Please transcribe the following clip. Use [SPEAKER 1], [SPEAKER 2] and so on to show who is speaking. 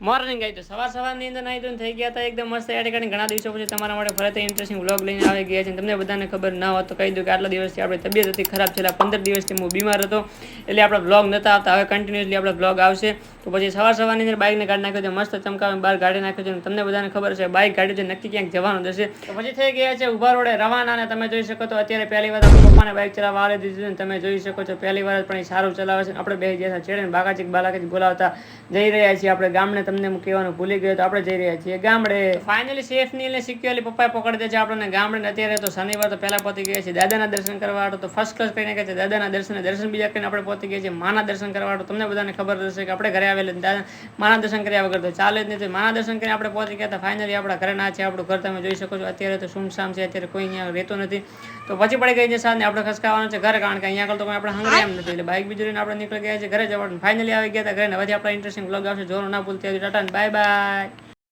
[SPEAKER 1] Morning આવી તો સવારની અંદર નાઈ ધોઈને થઈ ગયા હતા એકદમ મસ્ત એડ કરીને ઘણા દિવસો પછી તમારા માટે ફરીથી ઇન્ટરેસ્ટિંગ વ્લોગ લઈને આવી ગયા છે. તમને બધાને ખબર ના હોત તો કહી દઉં કે આટલા દિવસથી આપણી તબિયત હતી ખરાબ, છેલ્લા 15 દિવસથી હું બીમાર હતો એટલે આપણા વ્લોગ નતા આવતા. હવે કન્ટિન્યુઅસલી આપણા વ્લોગ આવશે. તો પછી સવારની અંદર બાઇકને કાઢી નાખ્યો છે, મસ્ત ચમકાવીને બહાર ગાડી નાખ્યો છે. તમને બધાને ખબર છે બાઇક ગાડી છે નક્કી ક્યાંક જવાનું જશે. તો પછી થઈ ગયા છે ઉભા રોડે રવાના. અને તમે જોઈ શકો તો અત્યારે પહેલી વાર આપણા પપ્પાને બાઇક ચલાવવા આવી દીધું છે. તમે જોઈ શકો છો પહેલી વાર પણ એ સારું ચલાવે છે. આપણે બે ગયા છેડે બાલાજી બોલાવતા જઈ રહ્યા છીએ આપણે ગામડે. તમને કહેવાનું ભૂલી ગયો તો આપણે જઈ રહ્યા છીએ ગામડે. ફાઇનલી સેફની અને સિક્યોરલી પપ્પાએ પકડી દે છે આપણને ગામડે. અત્યારે તો શનિવાર તો પહેલા પહોંચી ગયા છે. દાદાના દર્શન કરવા તો ફર્સ્ટ ક્લાસ કરીને કહે છે. દાદાના દર્શન બીજા કરીને આપણે પહોંચી ગયા છીએ માના દર્શન કરવા. તમને બધાને ખબર હશે કે આપણે ઘરે આવેલા દાદા માના દર્શન કર્યા વગર તો ચાલે જ નથી. માના દર્શન કરીને આપણે પહોંચી ગયા હતા. ફાઇનલી આપણા ઘરે ના છે. આપણું ઘર તમે જોઈ શકો છો. અત્યારે તો સુમસામ છે, અત્યારે કોઈ અહીંયા રહેતો નથી. તો પછી પડી ગઈ છે સાંજને આપણે ખસકાવાનું છે ઘરે, કારણ કે અહીંયા આગળ તો કોઈ આપણે હંગરે એમ નથી. એટલે બાઇક બીજું આપણે નીકળી ગયા છે ઘરે જવાનું. ફાઇનલી આવી ગયા હતા ઘરે. હવે આપણા ઇન્ટરેસ્ટિંગ વ્લોગ આવશે. જોવાનું ના ભૂલતા. Tata bye bye.